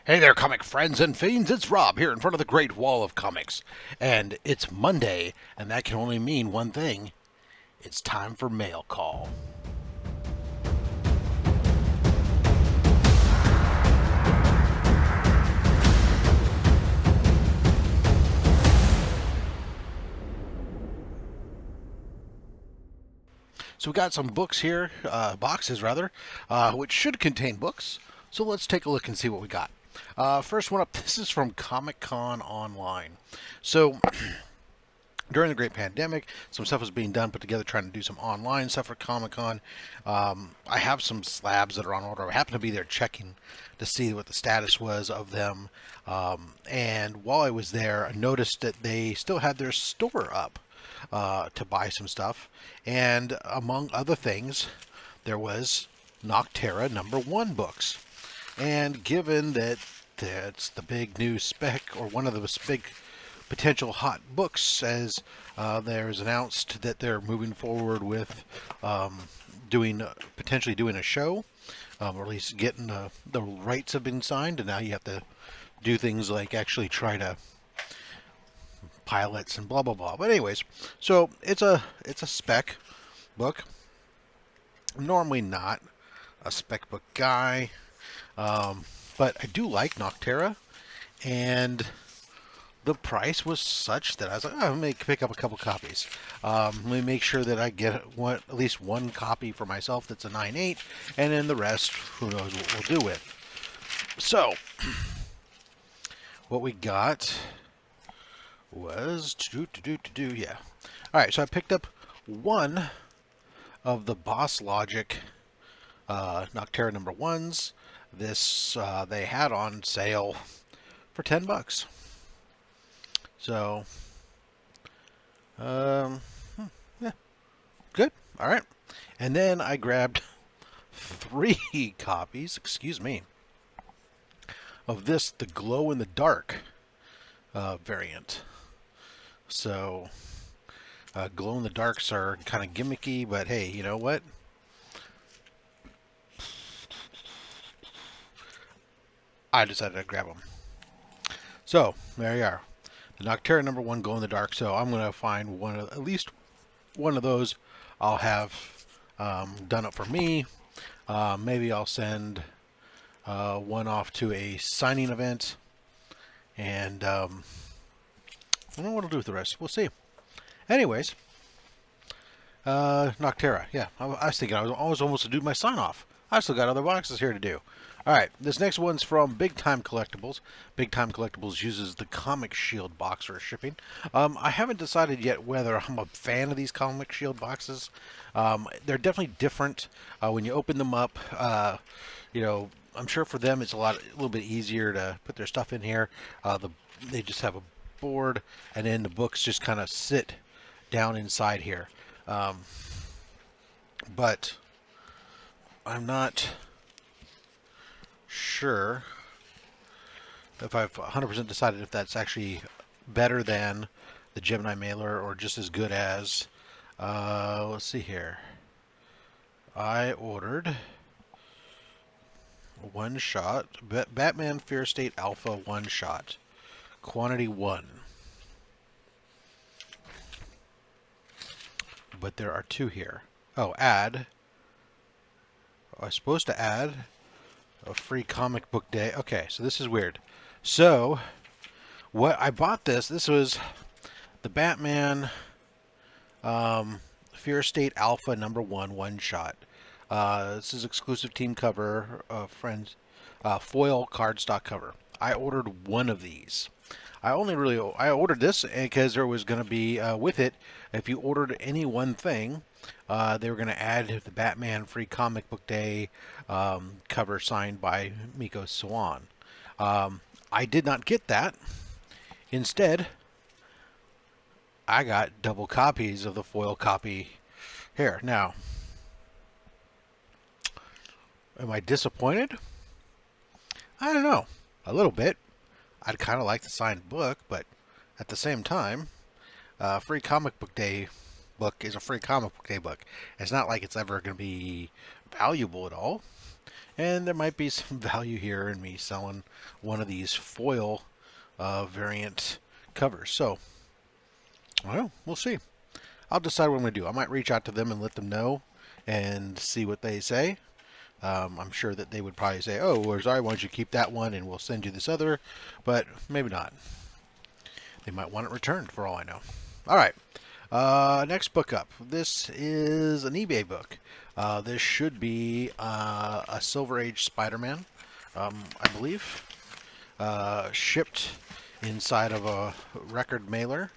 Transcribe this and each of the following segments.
Hey there, comic friends and fiends. It's Rob here in front of the Great Wall of Comics. And it's Monday, and that can only mean one thing. It's time for mail call. So we got some books here, boxes rather, which should contain books. So let's take a look and see what we got. First one up, this is from ComicCon Online. So during the great pandemic, some stuff was being done, put together, trying to do some online stuff for Comic Con. I have some slabs that are on order. I happen to be there checking to see what the status was of them. And while I was there, I noticed that they still had their store up to buy some stuff. And among other things, there was Nocterra #1 books. And given that that's the big new spec, or one of the big potential hot books, as there's announced that they're moving forward with potentially doing a show, or at least getting the rights have been signed, and now you have to do things like actually try to pilots and blah blah blah. But anyways, so it's a spec book. I'm normally not a spec book guy, but I do like Nocterra, and the price was such that I was like, oh, let me pick up a couple copies. Let me make sure that I get at least one copy for myself that's a 9.8, and then the rest, who knows what we'll do with. So, what we got was yeah. All right, so I picked up one of the Boss Logic Nocterra #1s. This they had on sale for $10. So, yeah, good. All right. And then I grabbed 3 copies, excuse me, of this, the glow in the dark variant. So, glow in the darks are kind of gimmicky, but hey, you know what? I decided to grab them. So, there you are. The Nocterra #1 glow in the dark. So I'm going to find at least one of those. I'll have done up for me. Maybe I'll send one off to a signing event, and I don't know what I'll do with the rest. We'll see. Anyways, Nocterra. Yeah, I was thinking I was almost to do my sign off. I still got other boxes here to do. All right, this next one's from Big Time Collectibles. Big Time Collectibles uses the Comic Shield box for shipping. I haven't decided yet whether I'm a fan of these Comic Shield boxes. They're definitely different when you open them up. I'm sure for them it's a little bit easier to put their stuff in here. They just have a board, and then the books just kind of sit down inside here. But I'm not sure if I've 100% decided if that's actually better than the Gemini mailer or just as good as. Let's see here. I ordered one shot, Batman Fear State Alpha one shot, quantity 1. But there are 2 here. Oh, add. I was supposed to add a free comic book day. Okay, so this is weird. So, what I bought this was the Batman Fear State Alpha #1 one shot. This is exclusive team cover, foil cardstock cover. I ordered one of these. I ordered this because there was going to be with it, if you ordered any one thing, they were going to add the Batman Free Comic Book Day cover signed by Miko Swan. I did not get that. Instead, I got double copies of the foil copy here. Now, am I disappointed? I don't know. A little bit. I'd kind of like the signed book, but at the same time, Free Comic Book Day book is a Free Comic Book Day book. It's not like it's ever going to be valuable at all. And there might be some value here in me selling one of these foil variant covers. So, well, we'll see. I'll decide what I'm going to do. I might reach out to them and let them know and see what they say. I'm sure that they would probably say, oh, well, sorry, why don't you keep that one and we'll send you this other, but maybe not. They might want it returned for all I know. All right. Next book up. This is an eBay book. This should be a Silver Age Spider-Man, I believe, shipped inside of a record mailer.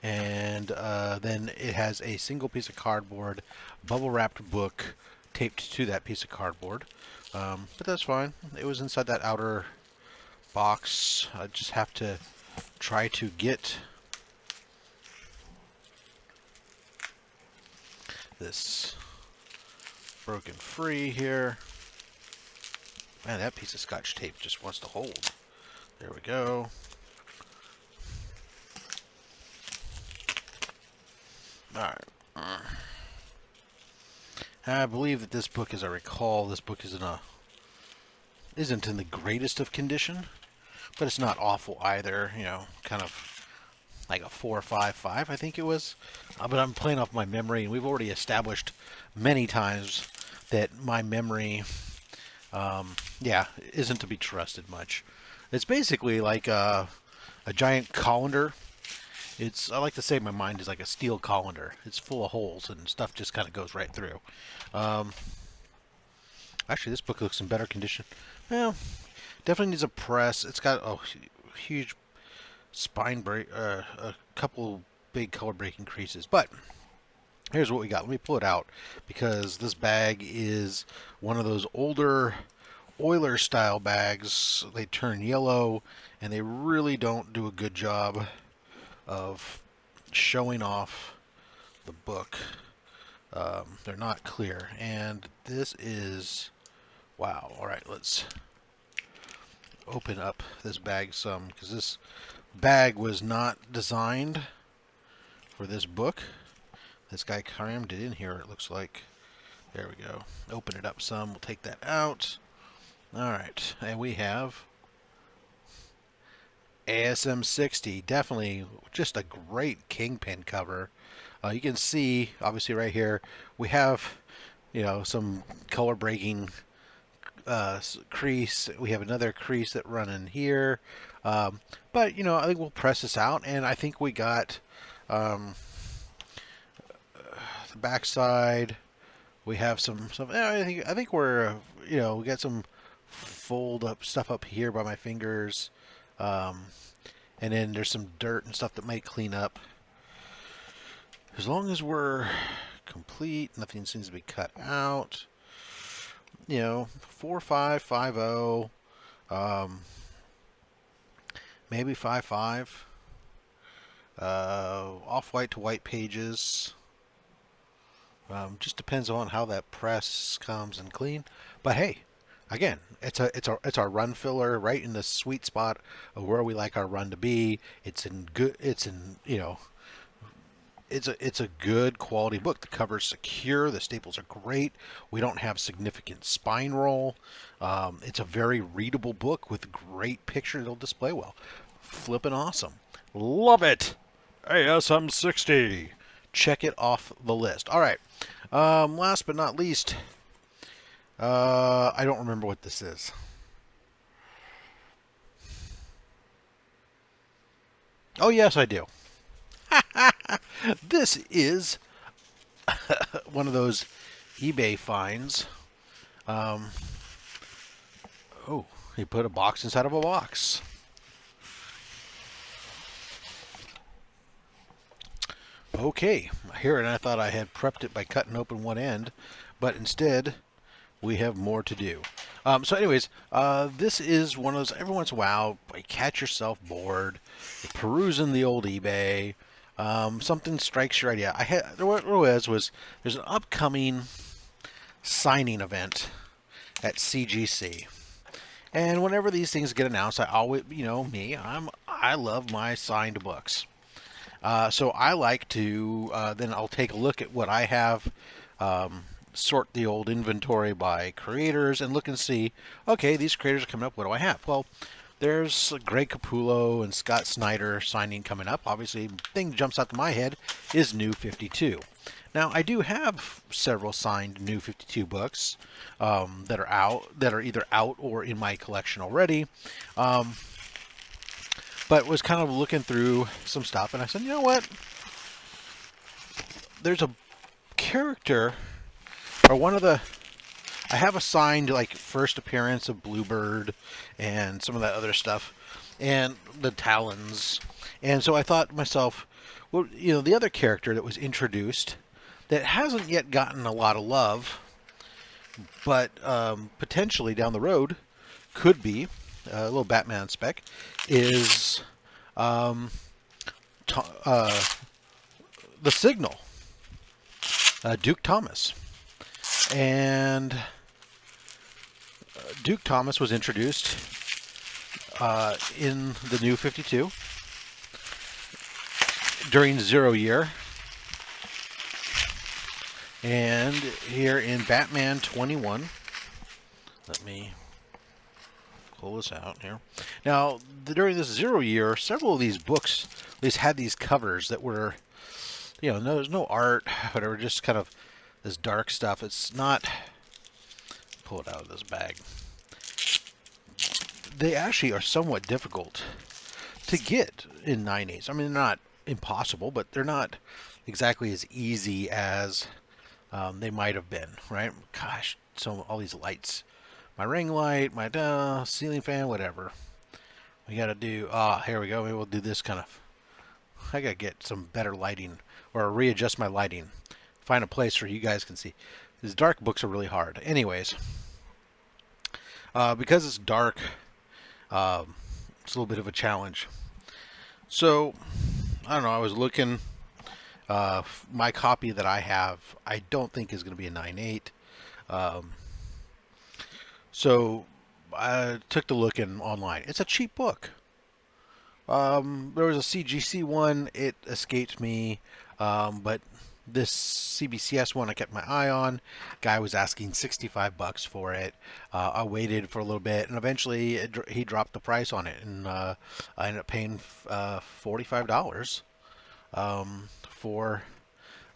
And then it has a single piece of cardboard, bubble-wrapped book taped to that piece of cardboard. But that's fine. It was inside that outer box. I just have to try to get this broken free here. Man, that piece of Scotch tape just wants to hold. There we go. Alright. I believe that this book, as I recall, this book isn't in the greatest of condition, but it's not awful either. You know, kind of like a 4.55, I think it was. But I'm playing off my memory, and we've already established many times that my memory, isn't to be trusted much. It's basically like a giant colander. I like to say my mind is like a steel colander. It's full of holes and stuff just kind of goes right through. Actually, this book looks in better condition. Well, definitely needs a press. It's got a huge spine break, a couple big color breaking creases. But here's what we got. Let me pull it out because this bag is one of those older Oiler style bags. They turn yellow and they really don't do a good job of showing off the book. They're not clear, and this is wow. All right, let's open up this bag some, because this bag was not designed for this book. This guy crammed it in here, it looks like. There we go. Open it up some. We'll take that out. All right, and we have ASM 60, definitely just a great Kingpin cover. You can see, obviously, right here, we have, some color breaking crease. We have another crease that run in here. But, I think we'll press this out, and I think we got the backside. We have some I think we're, we got some fold up stuff up here by my fingers. And then there's some dirt and stuff that might clean up. As long as we're complete, nothing seems to be cut out. 4.5, 5.0, maybe 5.5. Off-white to white pages. Just depends on how that press comes and clean. But hey, again, it's our run filler right in the sweet spot of where we like our run to be. It's a good quality book. The cover's secure. The staples are great. We don't have significant spine roll. It's a very readable book with great pictures. It'll display well. Flippin' awesome. Love it. ASM 60. Check it off the list. All right. Last but not least, I don't remember what this is. Oh, yes, I do. This is one of those eBay finds. Oh, he put a box inside of a box. Okay, here, and I thought I had prepped it by cutting open one end, but instead we have more to do. So anyways, this is one of those, every once in a while, you catch yourself bored, you're perusing the old eBay, something strikes your idea. What it was there's an upcoming signing event at CGC. And whenever these things get announced, I always, I love my signed books. So I like to, then I'll take a look at what I have sort the old inventory by creators and look and see, okay, these creators are coming up. What do I have? Well, there's Greg Capullo and Scott Snyder signing coming up. Obviously, the thing that jumps out to my head is New 52. Now, I do have several signed New 52 books that are either out or in my collection already. But was kind of looking through some stuff, and I said, you know what? There's a character, or one of the... I have a signed, like, first appearance of Bluebird and some of that other stuff, and the Talons. And so I thought to myself, well, you know, the other character that was introduced that hasn't yet gotten a lot of love, but potentially down the road could be a little Batman spec, is the Signal, Duke Thomas. And Duke Thomas was introduced in the New 52 during Zero Year. And here in Batman 21, let me pull this out here. Now, during this 0 year, several of these books at least had these covers that were, you know, there's no art, whatever, just kind of this dark stuff. It's not, pull it out of this bag. They actually are somewhat difficult to get in 9/8. I mean, they're not impossible, but they're not exactly as easy as they might have been, right? Gosh, so all these lights. My ring light, my ceiling fan, whatever. We got to do, here we go. Maybe we'll do this kind of, I got to get some better lighting or readjust my lighting. Find a place where you guys can see. These dark books are really hard. Anyways, because it's dark, it's a little bit of a challenge. So, I don't know, I was looking, my copy that I have, I don't think is going to be a 9/8. So I took the look in online. It's a cheap book. There was a CGC one. It escaped me. But this CBCS one I kept my eye on. Guy was asking $65 for it. I waited for a little bit, and eventually he dropped the price on it, and I ended up paying $45 for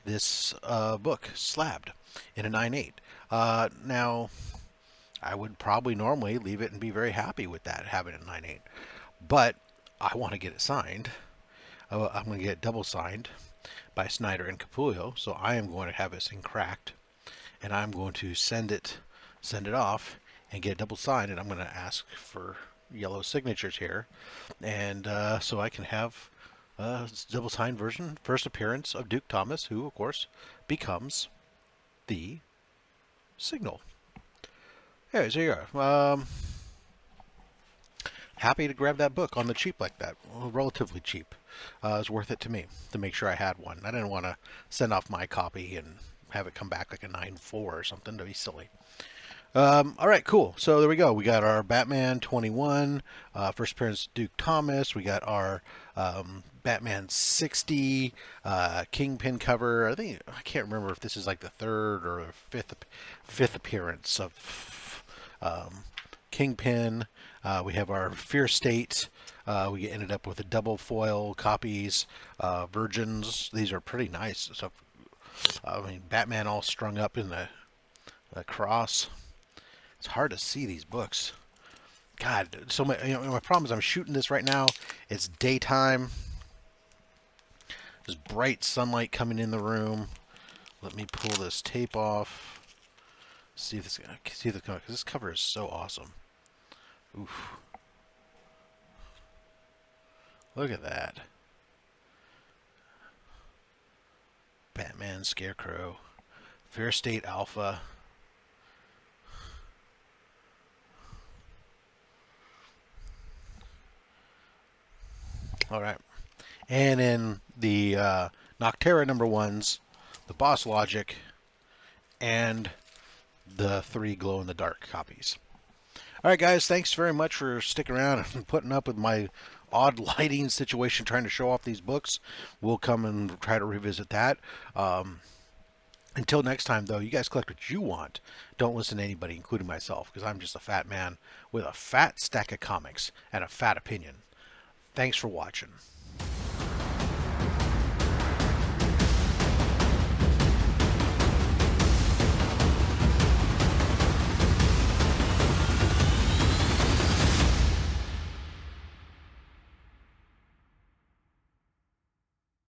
this book, Slabbed, in a 9/8. Now, I would probably normally leave it and be very happy with that, having it 9/8. But I want to get it signed. I'm going to get it double signed by Snyder and Capullo, so I am going to have this thing cracked, and I'm going to send it off and get it double signed, and I'm going to ask for yellow signatures here, and so I can have a double signed version, first appearance of Duke Thomas, who of course becomes the Signal. Anyways, there you are. Happy to grab that book on the cheap like that. Well, relatively cheap. It was worth it to me to make sure I had one. I didn't want to send off my copy and have it come back like a 9/4 or something to be silly. All right, cool. So there we go. We got our Batman 21, first appearance Duke Thomas. We got our Batman 60 Kingpin cover. I can't remember if this is like the third or fifth appearance of Kingpin. We have our Fear State. We ended up with a double foil copies, Virgins. These are pretty nice. So, I mean, Batman all strung up in the cross. It's hard to see these books. God, so my, my problem is I'm shooting this right now. It's daytime. There's bright sunlight coming in the room. Let me pull this tape off. See this. See the cover. This cover is so awesome. Oof. Look at that. Batman, Scarecrow, Fair State Alpha. All right. And in the Noctera #1s, the Boss Logic, and the 3 glow-in-the-dark copies. All right, guys, thanks very much for sticking around and putting up with my odd lighting situation trying to show off these books. We'll come and try to revisit that. Until next time, though, you guys collect what you want. Don't listen to anybody, including myself, because I'm just a fat man with a fat stack of comics and a fat opinion. Thanks for watching.